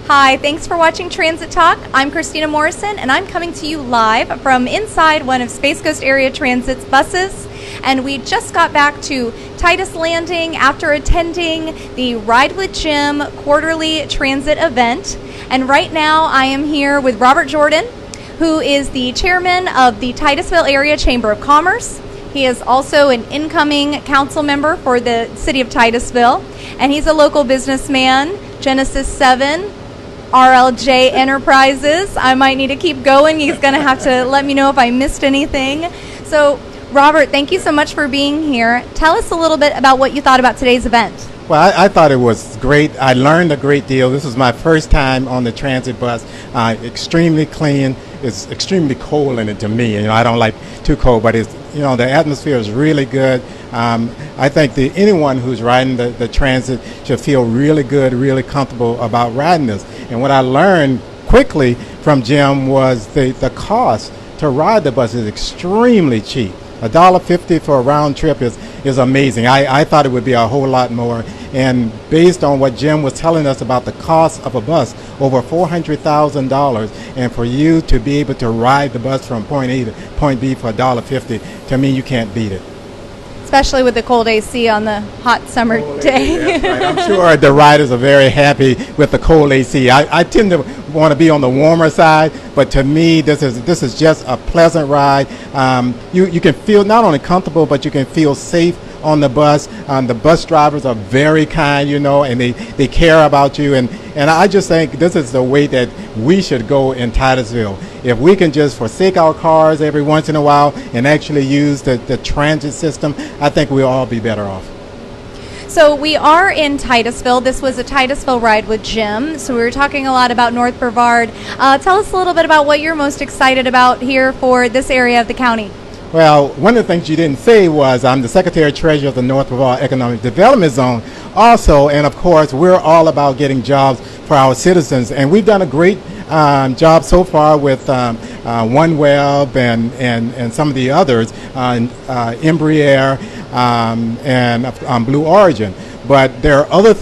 Hi, thanks for watching Transit Talk. I'm Christina Morrison, and I'm coming to you live from inside one of Space Coast Area Transit's buses. And we just got back to Titus Landing after attending the Ride with Jim quarterly transit event. And right now I am here with Robert Jordan, who is the chairman of the Titusville Area Chamber of Commerce. He is also an incoming council member for the City of Titusville, and he's a local businessman, Genesis 7, RLJ Enterprises. I might need to keep going. He's going to have to let me know if I missed anything. So, Robert, thank you so much for being here. Tell us a little bit about what you thought about today's event. Well, I thought it was great. I learned a great deal. This was my first time on the transit bus. Extremely clean. It's extremely cold in it to me. You know, I don't like too cold, but it's, you know, the atmosphere is really good. I think that anyone who's riding the transit should feel really good, really comfortable about riding this. And what I learned quickly from Jim was the cost to ride the bus is extremely cheap. $1.50 for a round trip is amazing. I thought it would be a whole lot more. And based on what Jim was telling us about the cost of a bus, over $400,000, and for you to be able to ride the bus from point A to point B for $1.50, to me, you can't beat it. Especially with the cold AC on the hot summer day. That's right. I'm sure the riders are very happy with the cold AC. I tend to want to be on the warmer side, but to me, this is just a pleasant ride. You can feel not only comfortable, but you can feel safe on the bus. The bus drivers are very kind, you know, and they care about you. And I just think this is the way that we should go in Titusville. If we can just forsake our cars every once in a while and actually use the transit system, I think we'll all be better off. So we are in Titusville. This was a Titusville Ride with Jim. So we were talking a lot about North Brevard. Tell us a little bit about what you're most excited about here for this area of the county. Well, one of the things you didn't say was I'm the Secretary-Treasurer of the North Brevard Economic Development Zone also, and of course we're all about getting jobs for our citizens, and we've done a great job so far with OneWeb and some of the others, Embraer and Blue Origin. But there are other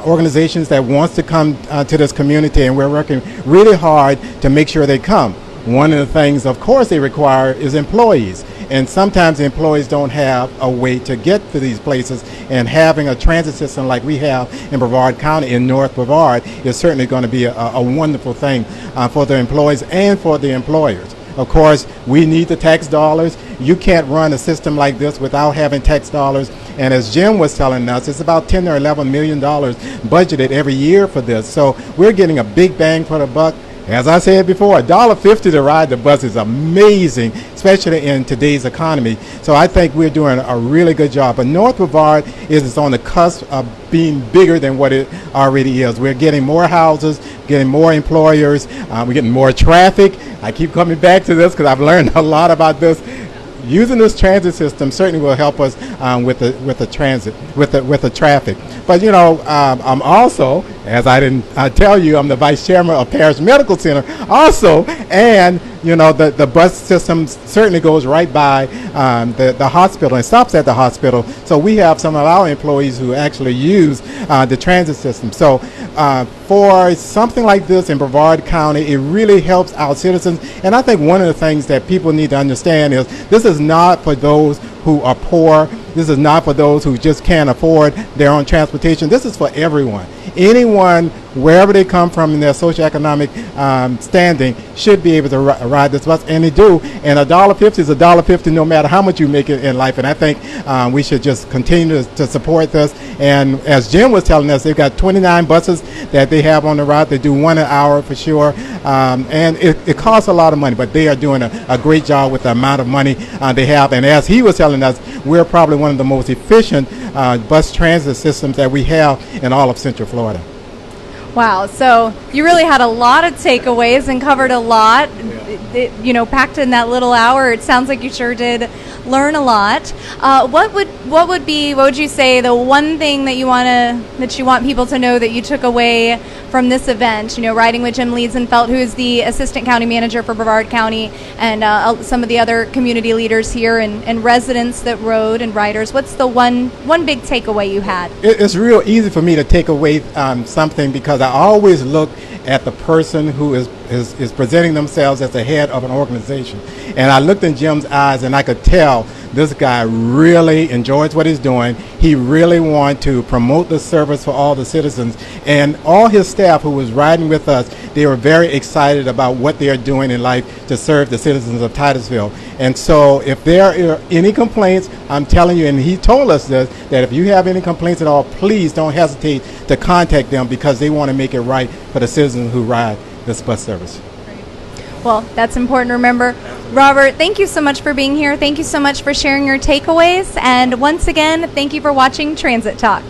organizations that wants to come to this community, and we're working really hard to make sure they come. One of the things, of course, they require is employees. And sometimes the employees don't have a way to get to these places, and having a transit system like we have in Brevard County in North Brevard is certainly going to be a wonderful thing for the employees and for the employers. Of course, we need the tax dollars. You can't run a system like this without having tax dollars. And as Jim was telling us, it's about $10 or $11 million budgeted every year for this. So we're getting a big bang for the buck. As I said before, $1.50 to ride the bus is amazing, especially in today's economy. So I think we're doing a really good job. But North Brevard is on the cusp of being bigger than what it already is. We're getting more houses, getting more employers, we're getting more traffic. I keep coming back to this because I've learned a lot about this. Using this transit system certainly will help us with the traffic. But you know, I'm also, as I didn't tell you, I'm the vice chairman of Parrish Medical Center also, and you know the bus system certainly goes right by the hospital and stops at the hospital. So we have some of our employees who actually use the transit system. So for something like this in Brevard County, it really helps our citizens. And I think one of the things that people need to understand is this is not for those who are poor. This is not for those who just can't afford their own transportation. This is for everyone. Anyone, wherever they come from in their socioeconomic standing, should be able to ride this bus, and they do. And $1.50 is $1.50 no matter how much you make it in life. And I think we should just continue to support this. And as Jim was telling us, they've got 29 buses that they have on the route. They do 1 an hour for sure. And it costs a lot of money, but they are doing a great job with the amount of money they have. And as he was telling us, we're probably one of the most efficient bus transit systems that we have in all of Central Florida. Wow, so you really had a lot of takeaways and covered a lot, you know, packed in that little hour. It sounds like you sure did learn a lot. What would you say the one thing that you want people to know that you took away from this event? You know, riding with Jim Leedsenfeld, who is the assistant county manager for Brevard County, and some of the other community leaders here and residents that rode and riders. What's the one big takeaway you had? It's real easy for me to take away something because I always look at the person who is presenting themselves as the head of an organization. And I looked in Jim's eyes and I could tell this guy really enjoys what he's doing. He really wants to promote the service for all the citizens. And all his staff who was riding with us, they were very excited about what they are doing in life to serve the citizens of Titusville. And so if there are any complaints, I'm telling you, and he told us this, that if you have any complaints at all, please don't hesitate to contact them because they want to make it right for the citizens who ride this bus service. Well, that's important to remember. Robert, thank you so much for being here. Thank you so much for sharing your takeaways. And once again, thank you for watching Transit Talk.